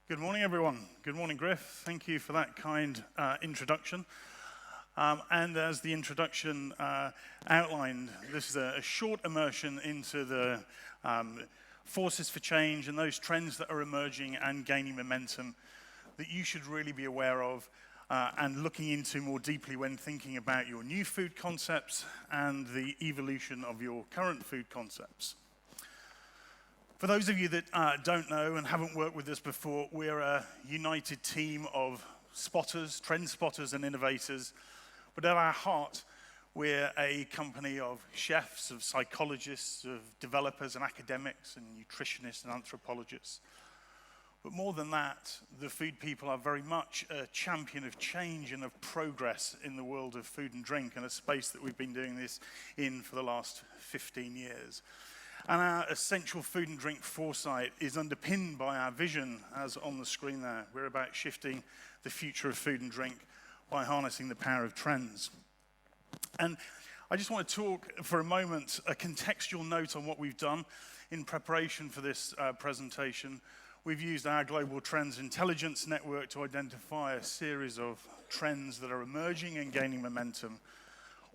Good morning, everyone. Good morning, Griff. Thank you for that kind introduction. And as the introduction outlined, this is a short immersion into the forces for change and those trends that are emerging and gaining momentum that you should really be aware of and looking into more deeply when thinking about your new food concepts and the evolution of your current food concepts. For those of you that don't know and haven't worked with us before, we're a united team of spotters, trend spotters and innovators. But at our heart, we're a company of chefs, of psychologists, of developers and academics and nutritionists and anthropologists. But more than that, the food people are very much a champion of change and of progress in the world of food and drink, and a space that we've been doing this in for the last 15 years. And our essential food and drink foresight is underpinned by our vision, as on the screen there. We're about shifting the future of food and drink by harnessing the power of trends. And I just want to talk for a moment, a contextual note on what we've done in preparation for this presentation. We've used our Global Trends Intelligence Network to identify a series of trends that are emerging and gaining momentum,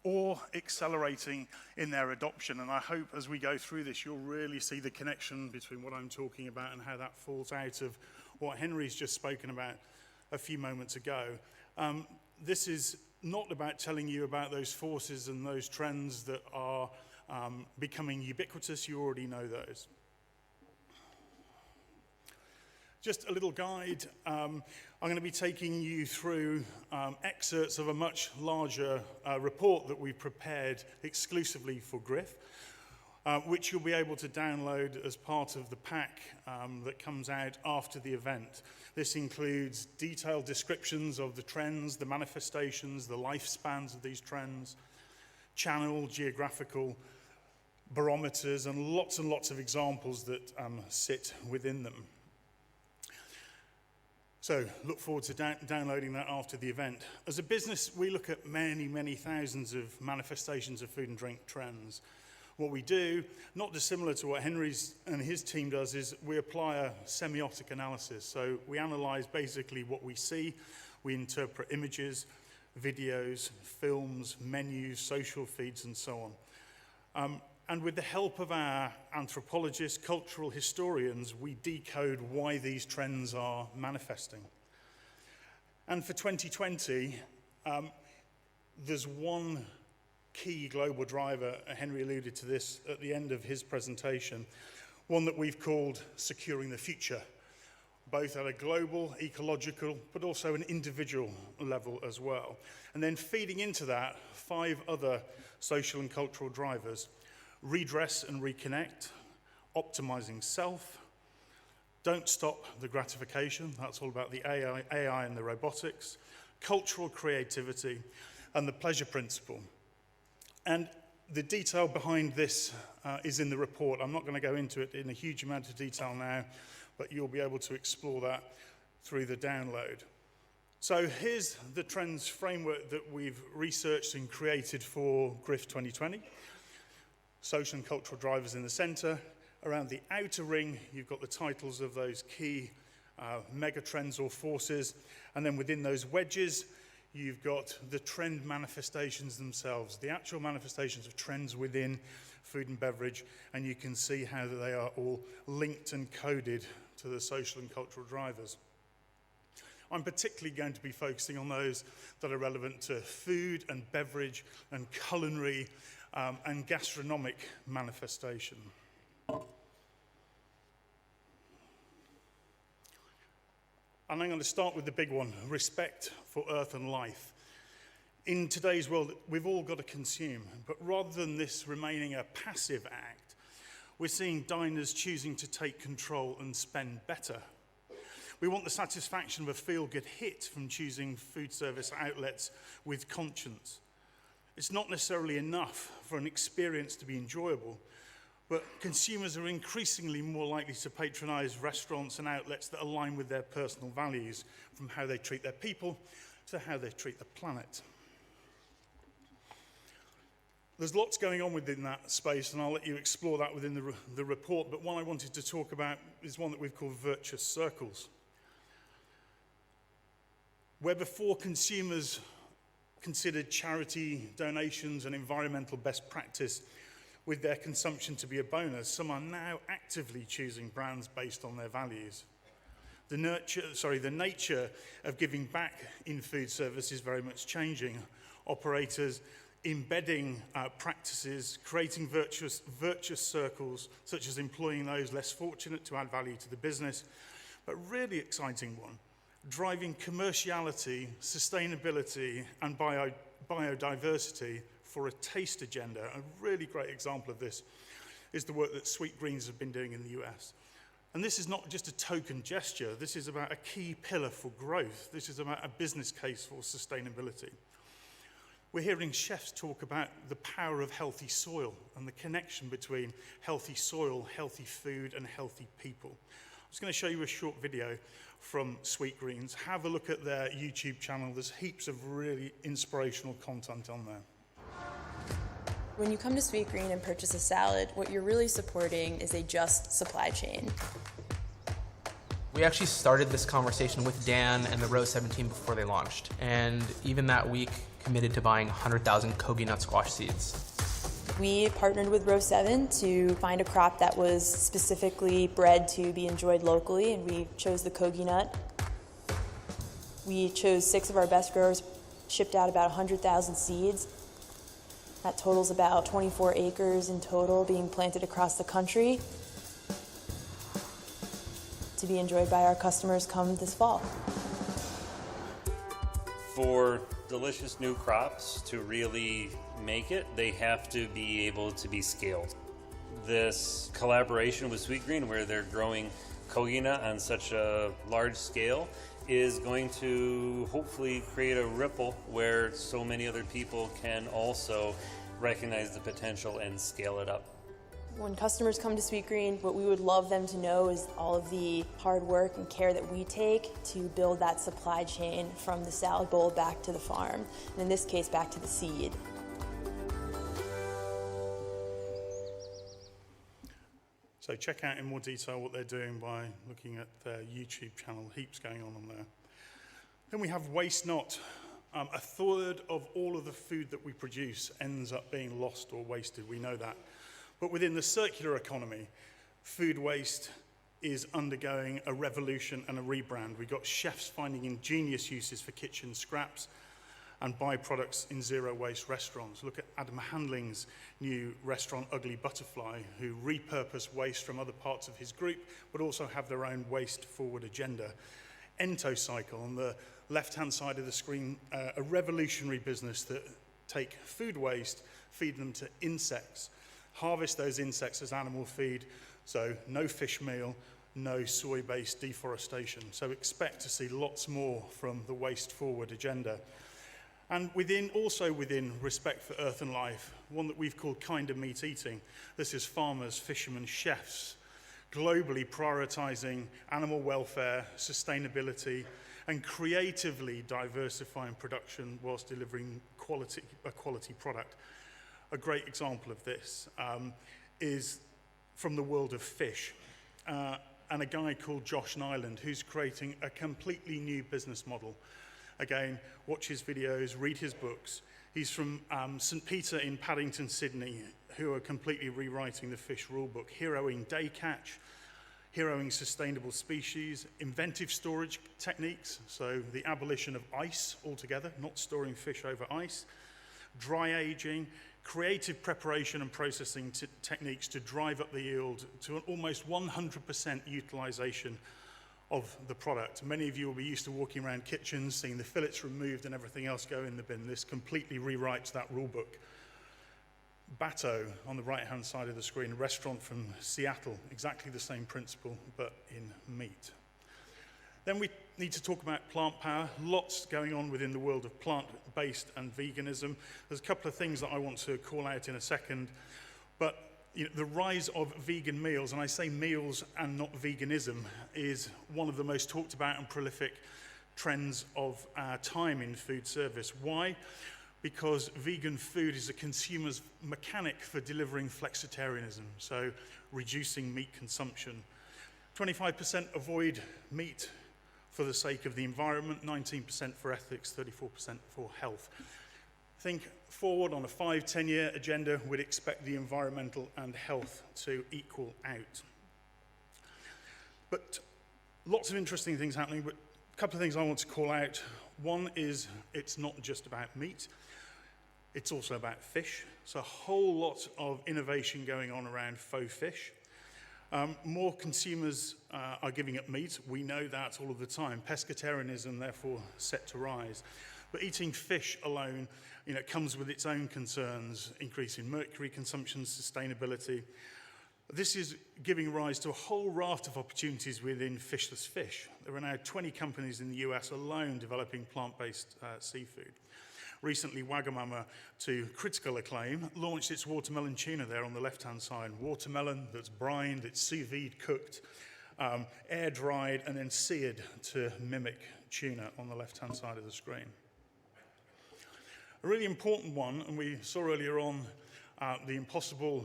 or accelerating in their adoption. And I hope as we go through this, you'll really see the connection between what I'm talking about and how that falls out of what Henry's just spoken about a few moments ago. This is not about telling you about those forces and those trends that are becoming ubiquitous. You already know those. Just a little guide. I'm going to be taking you through excerpts of a much larger report that we prepared exclusively for Griff, which you'll be able to download as part of the pack that comes out after the event. This includes detailed descriptions of the trends, the manifestations, the lifespans of these trends, channel, geographical barometers, and lots of examples that sit within them. So look forward to downloading that after the event. As a business, we look at many thousands of manifestations of food and drink trends. What we do, not dissimilar to what Henry's and his team does, is we apply a semiotic analysis. So we analyze basically what we see. We interpret images, videos, films, menus, social feeds, and so on. And with the help of our anthropologists, cultural historians, we decode why these trends are manifesting. And for 2020, there's one key global driver, Henry alluded to this at the end of his presentation, one that we've called securing the future, both at a global, ecological, but also an individual level as well. And then feeding into that, 5 other social and cultural drivers: redress and reconnect, optimizing self, don't stop the gratification, that's all about the AI and the robotics, cultural creativity, and the pleasure principle. And the detail behind this is in the report. I'm not going to go into it in a huge amount of detail now, but you'll be able to explore that through the download. So here's the trends framework that we've researched and created for Griff 2020. Social and cultural drivers in the center. Around the outer ring, you've got the titles of those key mega trends or forces. And then within those wedges, you've got the trend manifestations themselves, the actual manifestations of trends within food and beverage. And you can see how they are all linked and coded to the social and cultural drivers. I'm particularly going to be focusing on those that are relevant to food and beverage and culinary and gastronomic manifestation. And I'm going to start with the big one, respect for earth and life. In today's world, we've all got to consume, but rather than this remaining a passive act, we're seeing diners choosing to take control and spend better. We want the satisfaction of a feel-good hit from choosing food service outlets with conscience. It's not necessarily enough for an experience to be enjoyable, but consumers are increasingly more likely to patronize restaurants and outlets that align with their personal values, from how they treat their people to how they treat the planet. There's lots going on within that space, and I'll let you explore that within the report, but one I wanted to talk about is one that we've called virtuous circles. Where before consumers considered charity donations and environmental best practice with their consumption to be a bonus, some are now actively choosing brands based on their values. The nature of giving back in food service is very much changing. Operators embedding practices, creating virtuous circles, such as employing those less fortunate to add value to the business. But really exciting one, driving commerciality, sustainability, and biodiversity for a taste agenda. A really great example of this is the work that Sweet Greens have been doing in the US. And this is not just a token gesture, this is about a key pillar for growth. This is about a business case for sustainability. We're hearing chefs talk about the power of healthy soil and the connection between healthy soil, healthy food, and healthy people. I'm just going to show you a short video from Sweet Greens. Have a look at their YouTube channel. There's heaps of really inspirational content on there. When you come to Sweet Green and purchase a salad, what you're really supporting is a just supply chain. We actually started this conversation with Dan and the Row 17 before they launched, and even that week committed to buying 100,000 kogi nut squash seeds. We partnered with Row 7 to find a crop that was specifically bred to be enjoyed locally, and we chose the kogi nut. We chose 6 of our best growers, shipped out about 100,000 seeds. That totals about 24 acres in total being planted across the country to be enjoyed by our customers come this fall. For delicious new crops to really make it, they have to be able to be scaled. This collaboration with Sweet Green, where they're growing kogi nut on such a large scale, is going to hopefully create a ripple where so many other people can also recognize the potential and scale it up. When customers come to Sweet Green, what we would love them to know is all of the hard work and care that we take to build that supply chain from the salad bowl back to the farm, and in this case, back to the seed. So check out in more detail what they're doing by looking at their YouTube channel. Heaps going on there. Then we have waste not. A third of all of the food that we produce ends up being lost or wasted. We know that. But within the circular economy, food waste is undergoing a revolution and a rebrand. We've got chefs finding ingenious uses for kitchen scraps and byproducts in zero-waste restaurants. Look at Adam Handling's new restaurant, Ugly Butterfly, who repurpose waste from other parts of his group, but also have their own waste-forward agenda. Entocycle, on the left-hand side of the screen, a revolutionary business that take food waste, feed them to insects, harvest those insects as animal feed, so no fish meal, no soy-based deforestation. So expect to see lots more from the waste-forward agenda. And also within respect for earth and life, one that we've called kinder meat eating. This is farmers, fishermen, chefs, globally prioritizing animal welfare, sustainability, and creatively diversifying production whilst delivering a quality product. A great example of this is from the world of fish, and a guy called Josh Nyland, who's creating a completely new business model. Again, watch his videos, read his books. He's from St. Peter in Paddington, Sydney, who are completely rewriting the fish rulebook, heroing day catch, heroing sustainable species, inventive storage techniques, so the abolition of ice altogether, not storing fish over ice, dry aging, creative preparation and processing techniques to drive up the yield to an almost 100% utilization of the product. Many of you will be used to walking around kitchens, seeing the fillets removed and everything else go in the bin. This completely rewrites that rule book. Bateau, on the right-hand side of the screen, a restaurant from Seattle, exactly the same principle, but in meat. Then we need to talk about plant power. Lots going on within the world of plant-based and veganism. There's a couple of things that I want to call out in a second, but the rise of vegan meals, and I say meals and not veganism, is one of the most talked about and prolific trends of our time in food service. Why? Because vegan food is a consumer's mechanic for delivering flexitarianism, so reducing meat consumption. 25% avoid meat for the sake of the environment, 19% for ethics, 34% for health. Think forward on a 5-10 year agenda, we'd expect the environmental and health to equal out. But lots of interesting things happening, but a couple of things I want to call out. One is it's not just about meat, it's also about fish. So a whole lot of innovation going on around faux fish. More consumers are giving up meat. We know that all of the time. Pescatarianism, therefore, set to rise. But eating fish alone, comes with its own concerns, increasing mercury consumption, sustainability. This is giving rise to a whole raft of opportunities within fishless fish. There are now 20 companies in the US alone developing plant-based seafood. Recently, Wagamama, to critical acclaim, launched its watermelon tuna there on the left-hand side. Watermelon that's brined, it's sous vide cooked, air-dried, and then seared to mimic tuna on the left-hand side of the screen. A really important one, and we saw earlier on the Impossible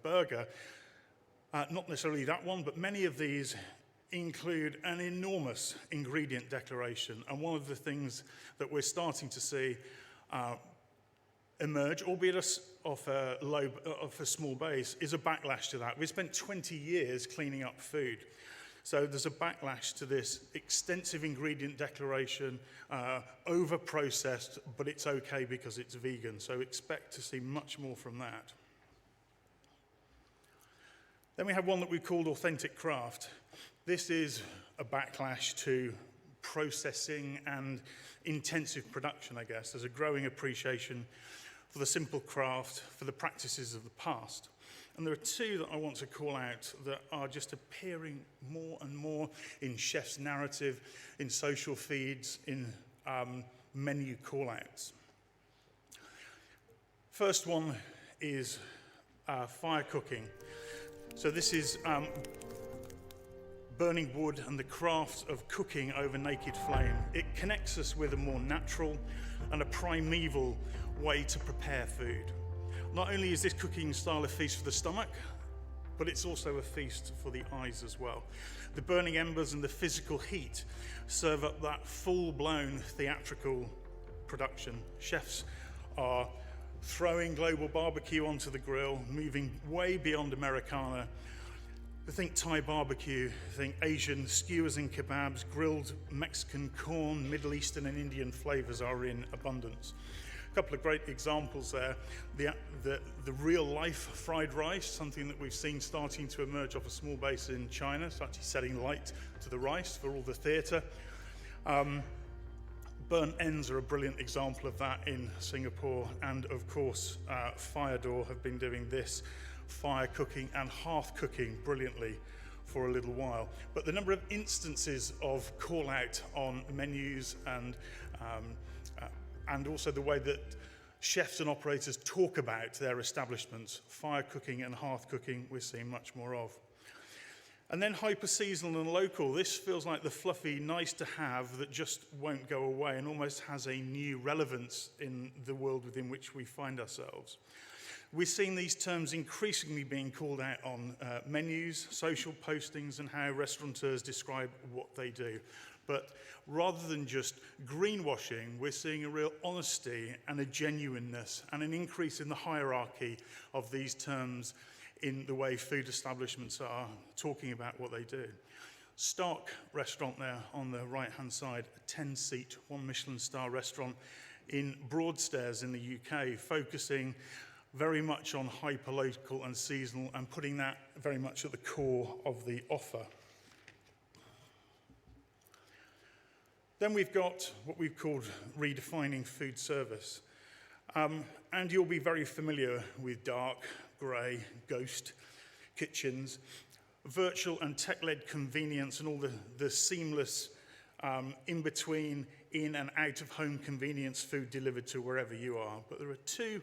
burger, not necessarily that one, but many of these include an enormous ingredient declaration. And one of the things that we're starting to see emerge, albeit off a small base, is a backlash to that. We spent 20 years cleaning up food. So there's a backlash to this extensive ingredient declaration, over-processed, but it's okay because it's vegan. So expect to see much more from that. Then we have one that we called authentic craft. This is a backlash to processing and intensive production, I guess. There's a growing appreciation for the simple craft, for the practices of the past. And there are two that I want to call out that are just appearing more and more in chef's narrative, in social feeds, in menu call-outs. First one is fire cooking. So this is burning wood and the craft of cooking over naked flame. It connects us with a more natural and a primeval way to prepare food. Not only is this cooking style a feast for the stomach, but it's also a feast for the eyes as well. The burning embers and the physical heat serve up that full-blown theatrical production. Chefs are throwing global barbecue onto the grill, moving way beyond Americana. Think Thai barbecue, think Asian skewers and kebabs, grilled Mexican corn, Middle Eastern and Indian flavors are in abundance. A couple of great examples there. The real-life fried rice, something that we've seen starting to emerge off a small base in China. It's actually setting light to the rice for all the theatre. Burnt ends are a brilliant example of that in Singapore. And of course, Fire Door have been doing this fire cooking and hearth cooking brilliantly for a little while. But the number of instances of call out on menus and also the way that chefs and operators talk about their establishments, fire cooking and hearth cooking, we're seeing much more of. And then hyper-seasonal and local. This feels like the fluffy nice to have that just won't go away and almost has a new relevance in the world within which we find ourselves. We're seeing these terms increasingly being called out on menus, social postings, and how restaurateurs describe what they do. But rather than just greenwashing, we're seeing a real honesty and a genuineness and an increase in the hierarchy of these terms in the way food establishments are talking about what they do. Stark restaurant there on the right-hand side, a 10-seat, 1 Michelin star restaurant in Broadstairs in the UK, focusing very much on hyper-local and seasonal and putting that very much at the core of the offer. Then we've got what we've called redefining food service. And you'll be very familiar with dark, grey, ghost kitchens, virtual and tech-led convenience and all the seamless in-between, in and out-of-home convenience food delivered to wherever you are. But there are two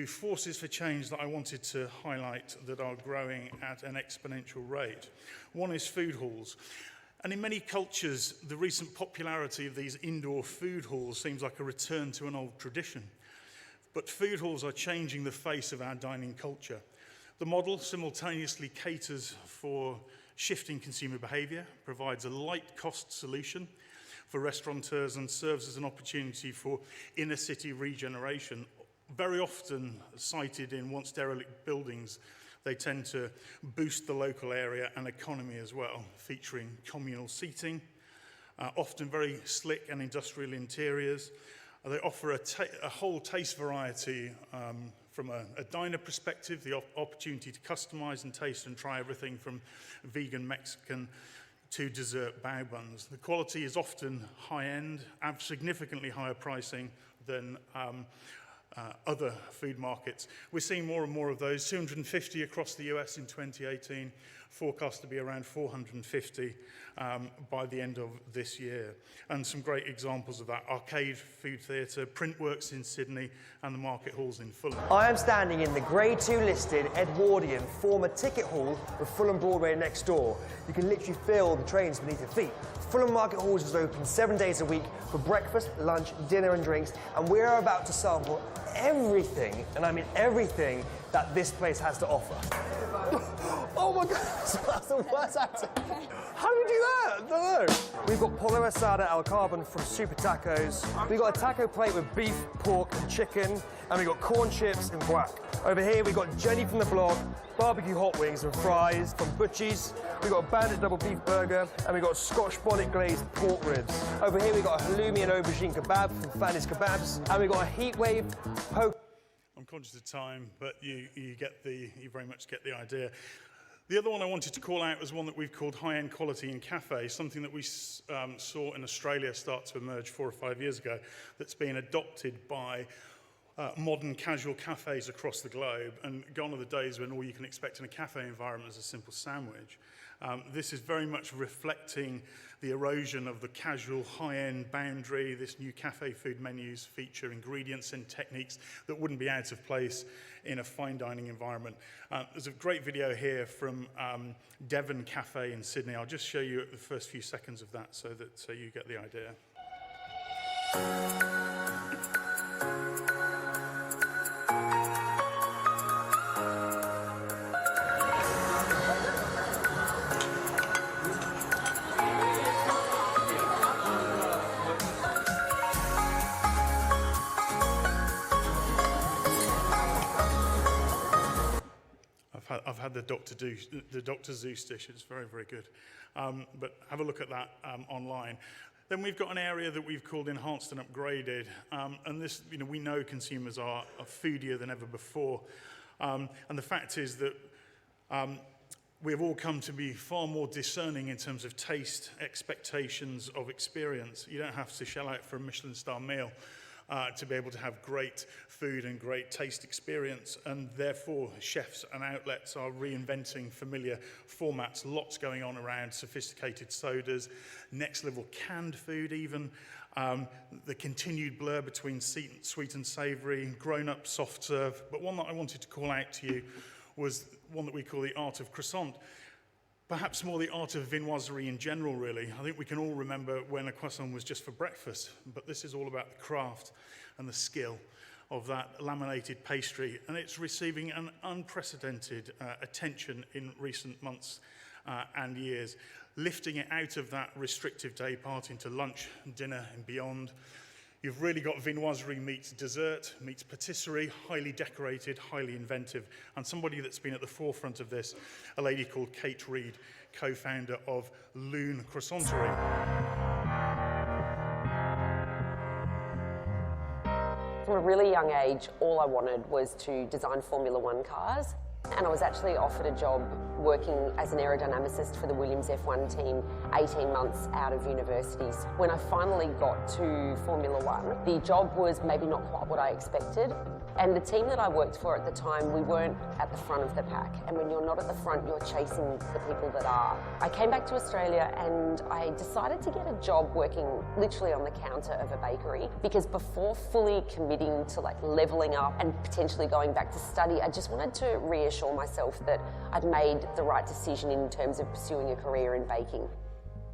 forces for change that I wanted to highlight that are growing at an exponential rate. One is food halls. And in many cultures, the recent popularity of these indoor food halls seems like a return to an old tradition. But food halls are changing the face of our dining culture. The model simultaneously caters for shifting consumer behaviour, provides a light cost solution for restaurateurs and serves as an opportunity for inner city regeneration. Very often cited in once derelict buildings, they tend to boost the local area and economy as well, featuring communal seating, often very slick and industrial interiors. They offer a whole taste variety from a diner perspective, the opportunity to customize and taste and try everything from vegan, Mexican to dessert bao buns. The quality is often high-end, have significantly higher pricing than other food markets. We're seeing more and more of those, 250 across the US in 2018, forecast to be around 450 by the end of this year. And some great examples of that: Arcade Food Theatre, Printworks in Sydney, and the Market Halls in Fulham. I am standing in the Grade 2 listed Edwardian former ticket hall with Fulham Broadway next door. You can literally feel the trains beneath your feet. Fulham Market Halls is open 7 days a week for breakfast, lunch, dinner and drinks, and we are about to sample everything, and I mean everything, that this place has to offer. Oh my God, that's the worst acting. How do we do that? I don't know. We've got pollo asada al carbon from Super Tacos. We've got a taco plate with beef, pork and chicken, and we've got corn chips and guac. Over here we've got Jenny from the blog, barbecue hot wings and fries from Butchie's. We've got a bandit double beef burger, and we've got Scotch bonnet glazed pork ribs. Over here we've got a halloumi and aubergine kebab from Fanny's Kebabs, and we've got a heat wave poke. I'm conscious of time, but you very much get the idea. The other one I wanted to call out was one that we've called high-end quality in cafe, something that we saw in Australia start to emerge 4 or 5 years ago, that's been adopted by modern casual cafes across the globe, and gone are the days when all you can expect in a cafe environment is a simple sandwich. This is very much reflecting the erosion of the casual high-end boundary. This new cafe food menus feature ingredients and techniques that wouldn't be out of place in a fine dining environment. There's a great video here from Devon Cafe in Sydney. I'll just show you the first few seconds of that so you get the idea. I've had the Dr. Zeus dish. It's very, very good. But have a look at that online. Then we've got an area that we've called enhanced and upgraded. And this, we know consumers are foodier than ever before. And the fact is that we have all come to be far more discerning in terms of taste, expectations of experience. You don't have to shell out for a Michelin-star meal to be able to have great food and great taste experience, and therefore chefs and outlets are reinventing familiar formats. Lots going on around sophisticated sodas, next level canned food even, the continued blur between sweet and savoury, grown-up soft serve. But one that I wanted to call out to you was one that we call the art of croissant. Perhaps more the art of viennoiserie in general, really. I think we can all remember when a croissant was just for breakfast, but this is all about the craft and the skill of that laminated pastry, and it's receiving an unprecedented attention in recent months and years, lifting it out of that restrictive day part into lunch, dinner and beyond. You've really got viennoiserie meets dessert, meets patisserie, highly decorated, highly inventive, and somebody that's been at the forefront of this, a lady called Kate Reed, co-founder of Loon Croissanterie. From a really young age, all I wanted was to design Formula One cars. And I was actually offered a job working as an aerodynamicist for the Williams F1 team 18 months out of universities. When I finally got to Formula One, the job was maybe not quite what I expected. And the team that I worked for at the time, we weren't at the front of the pack. And when you're not at the front, you're chasing the people that are. I came back to Australia and I decided to get a job working literally on the counter of a bakery, because before fully committing to leveling up and potentially going back to study, I just wanted to reassure myself that I'd made the right decision in terms of pursuing a career in baking.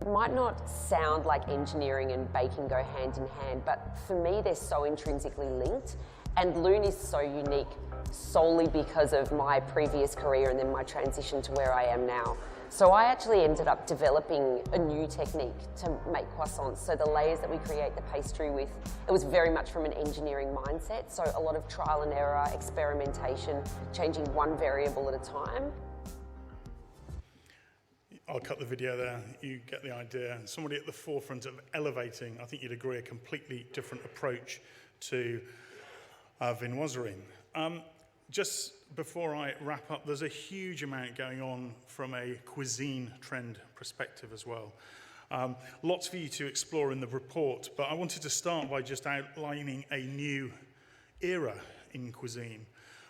It might not sound like engineering and baking go hand in hand, but for me they're so intrinsically linked. And Loon is so unique solely because of my previous career and then my transition to where I am now. So I actually ended up developing a new technique to make croissants. So the layers that we create the pastry with, it was very much from an engineering mindset. So a lot of trial and error, experimentation, changing one variable at a time. I'll cut the video there, you get the idea. Somebody at the forefront of elevating, I think you'd agree, a completely different approach to viennoiserie. Just before I wrap up, there's a huge amount going on from a cuisine trend perspective as well. Lots for you to explore in the report, but I wanted to start by just outlining a new era in cuisine,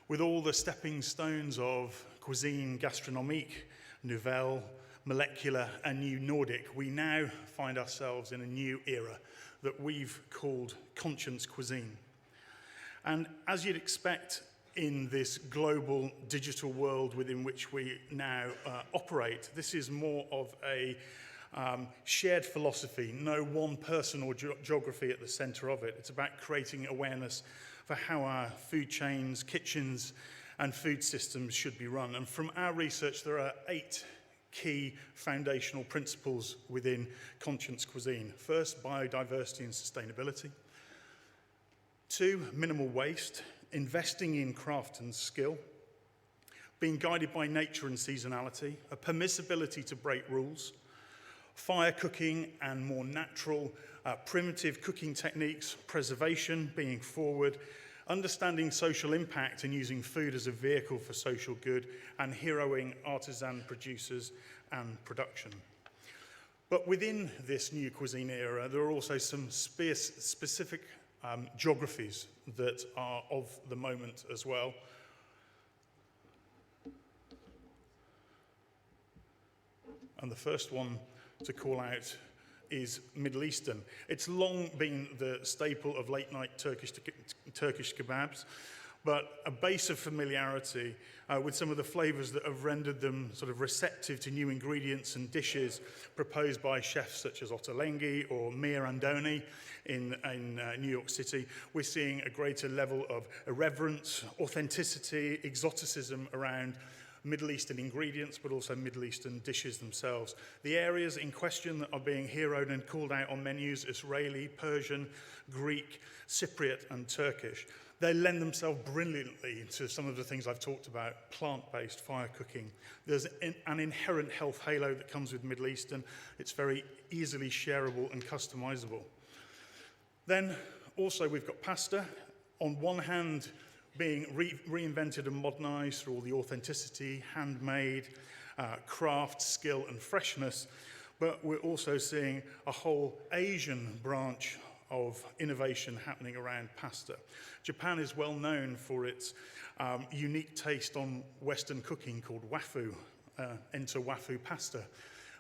with all the stepping stones of cuisine gastronomique, nouvelle, molecular, and new Nordic. We now find ourselves in a new era that we've called conscience cuisine. And as you'd expect in this global digital world within which we now operate, this is more of a shared philosophy, no one person or geography at the center of it. It's about creating awareness for how our food chains, kitchens, and food systems should be run. And from our research, there are 8 key foundational principles within conscience cuisine. First, biodiversity and sustainability. 2, minimal waste, investing in craft and skill, being guided by nature and seasonality, a permissibility to break rules, fire cooking and more natural, primitive cooking techniques, preservation, being forward, understanding social impact and using food as a vehicle for social good, and heroing artisan producers and production. But within this new cuisine era, there are also some specific geographies that are of the moment as well. And the first one to call out is Middle Eastern. It's long been the staple of late-night Turkish kebabs, but a base of familiarity with some of the flavors that have rendered them sort of receptive to new ingredients and dishes proposed by chefs such as Ottolenghi or Mir Andoni in New York City. We're seeing a greater level of irreverence, authenticity, exoticism around Middle Eastern ingredients, but also Middle Eastern dishes themselves. The areas in question that are being heroed and called out on menus, Israeli, Persian, Greek, Cypriot, and Turkish. They lend themselves brilliantly to some of the things I've talked about, plant-based fire cooking. There's an inherent health halo that comes with Middle Eastern. It's very easily shareable and customizable. Then also we've got pasta. On one hand, being reinvented and modernized through all the authenticity, handmade, craft, skill, and freshness. But we're also seeing a whole Asian branch of innovation happening around pasta. Japan is well known for its unique taste on Western cooking called wafu, enter wafu pasta.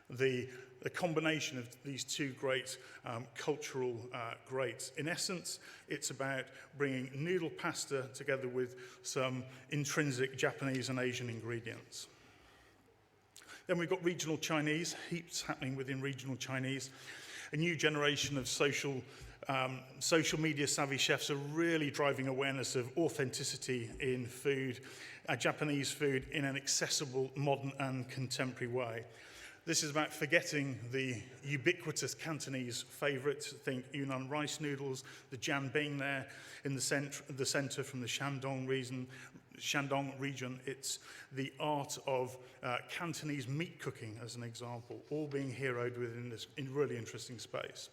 The combination of these two great cultural greats. In essence, it's about bringing noodle pasta together with some intrinsic Japanese and Asian ingredients. Then we've got regional Chinese, heaps happening within regional Chinese. A new generation of social media savvy chefs are really driving awareness of authenticity in food, Japanese food in an accessible, modern and contemporary way. This is about forgetting the ubiquitous Cantonese favourites. Think Yunnan rice noodles, the jianbing there in the centre from the Shandong region. It's the art of Cantonese meat cooking, as an example, all being heroed within this really interesting space.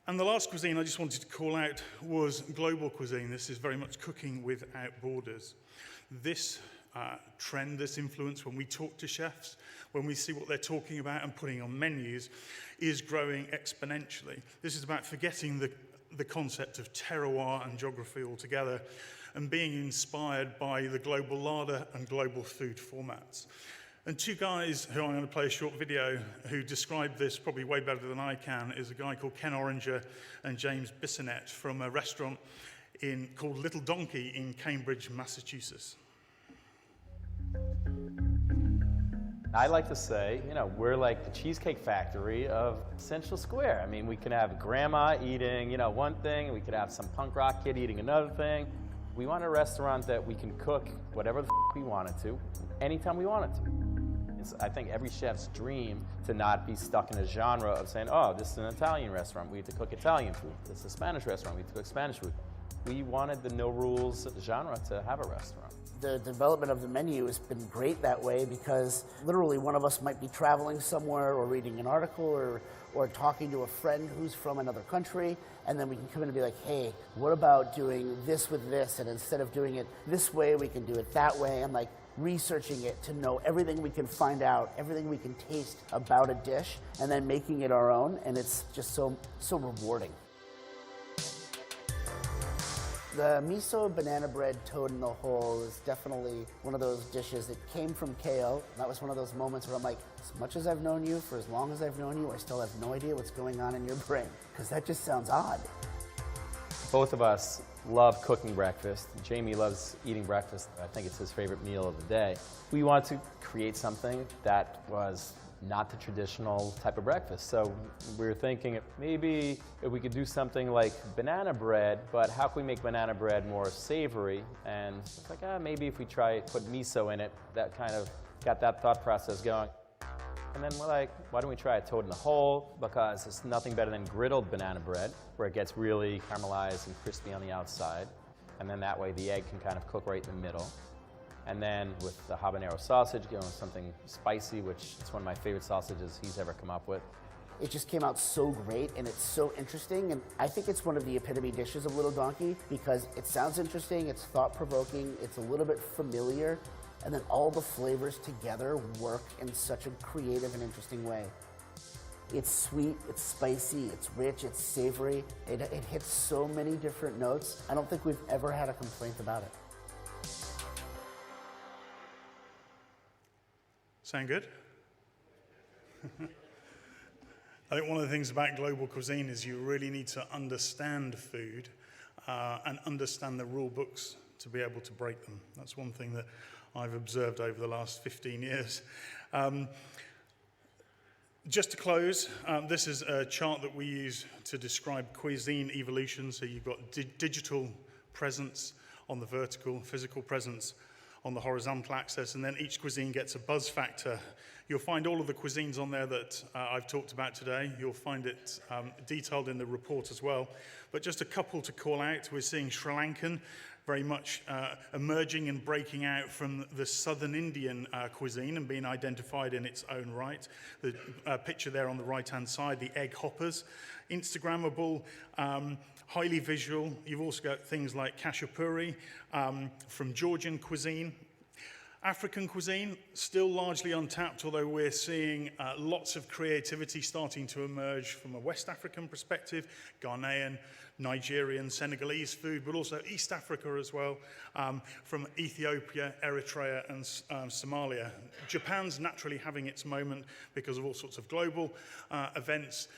And the last cuisine I just wanted to call out was global cuisine. This is very much cooking without borders. This trend, this influence, when we talk to chefs, when we see what they're talking about and putting on menus, is growing exponentially. This is about forgetting the concept of terroir and geography altogether and being inspired by the global larder and global food formats. And 2 guys who I'm going to play a short video who describe this probably way better than I can is a guy called Ken Oringer and James Bissonette from a restaurant called Little Donkey in Cambridge, Massachusetts. I like to say, we're like the Cheesecake Factory of Central Square. I mean, we can have grandma eating, one thing, and we could have some punk rock kid eating another thing. We want a restaurant that we can cook whatever the we want it to, anytime we want it to. It's, I think, every chef's dream to not be stuck in a genre of saying, oh, this is an Italian restaurant, we have to cook Italian food. This is a Spanish restaurant, we have to cook Spanish food. We wanted the no rules genre to have a restaurant. The development of the menu has been great that way because literally one of us might be traveling somewhere or reading an article or talking to a friend who's from another country, and then we can come in and be like, hey, what about doing this with this, and instead of doing it this way, we can do it that way, and like researching it to know everything we can find out, everything we can taste about a dish, and then making it our own, and it's just so rewarding. The miso banana bread toad in the hole is definitely one of those dishes that came from KO. That was one of those moments where I'm like, as much as I've known you, for as long as I've known you, I still have no idea what's going on in your brain, because that just sounds odd. Both of us love cooking breakfast. Jamie loves eating breakfast. I think it's his favorite meal of the day. We wanted to create something that was not the traditional type of breakfast. So we were thinking maybe if we could do something like banana bread, but how can we make banana bread more savory? And it's like, maybe if we put miso in it, that kind of got that thought process going. And then we're like, why don't we try a toad in the hole? Because it's nothing better than griddled banana bread, where it gets really caramelized and crispy on the outside. And then that way the egg can kind of cook right in the middle. And then with the habanero sausage, going with something spicy, which is one of my favorite sausages he's ever come up with. It just came out so great, and it's so interesting, and I think it's one of the epitome dishes of Little Donkey because it sounds interesting, it's thought-provoking, it's a little bit familiar, and then all the flavors together work in such a creative and interesting way. It's sweet, it's spicy, it's rich, it's savory. It hits so many different notes. I don't think we've ever had a complaint about it. Sound good? I think one of the things about global cuisine is you really need to understand food and understand the rule books to be able to break them. That's one thing that I've observed over the last 15 years. Just to close, this is a chart that we use to describe cuisine evolution. So you've got digital presence on the vertical, physical presence on the horizontal axis, and then each cuisine gets a buzz factor. You'll find all of the cuisines on there that I've talked about today. You'll find it detailed in the report as well. But just a couple to call out. We're seeing Sri Lankan very much emerging and breaking out from the southern Indian cuisine and being identified in its own right. The picture there on the right-hand side, the egg hoppers. Instagrammable, highly visual. You've also got things like khachapuri from Georgian cuisine. African cuisine, still largely untapped, although we're seeing lots of creativity starting to emerge from a West African perspective, Ghanaian, Nigerian, Senegalese food, but also East Africa as well, from Ethiopia, Eritrea, and Somalia. Japan's naturally having its moment because of all sorts of global events,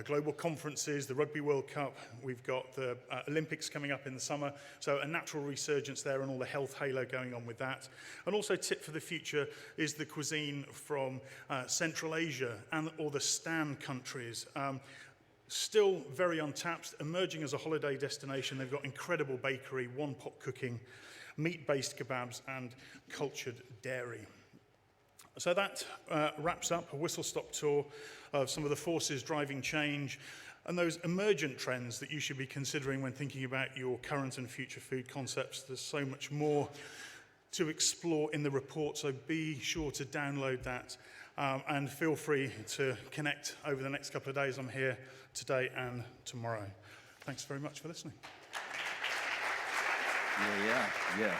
global conferences, the Rugby World Cup, we've got the Olympics coming up in the summer, so a natural resurgence there and all the health halo going on with that. And also tip for the future is the cuisine from Central Asia or the Stan countries. Still very untapped, emerging as a holiday destination. They've got incredible bakery, one-pot cooking, meat-based kebabs, and cultured dairy. So that wraps up a whistle-stop tour of some of the forces driving change and those emergent trends that you should be considering when thinking about your current and future food concepts. There's so much more to explore in the report, so be sure to download that and feel free to connect over the next couple of days. I'm here today and tomorrow. Thanks very much for listening. Yeah.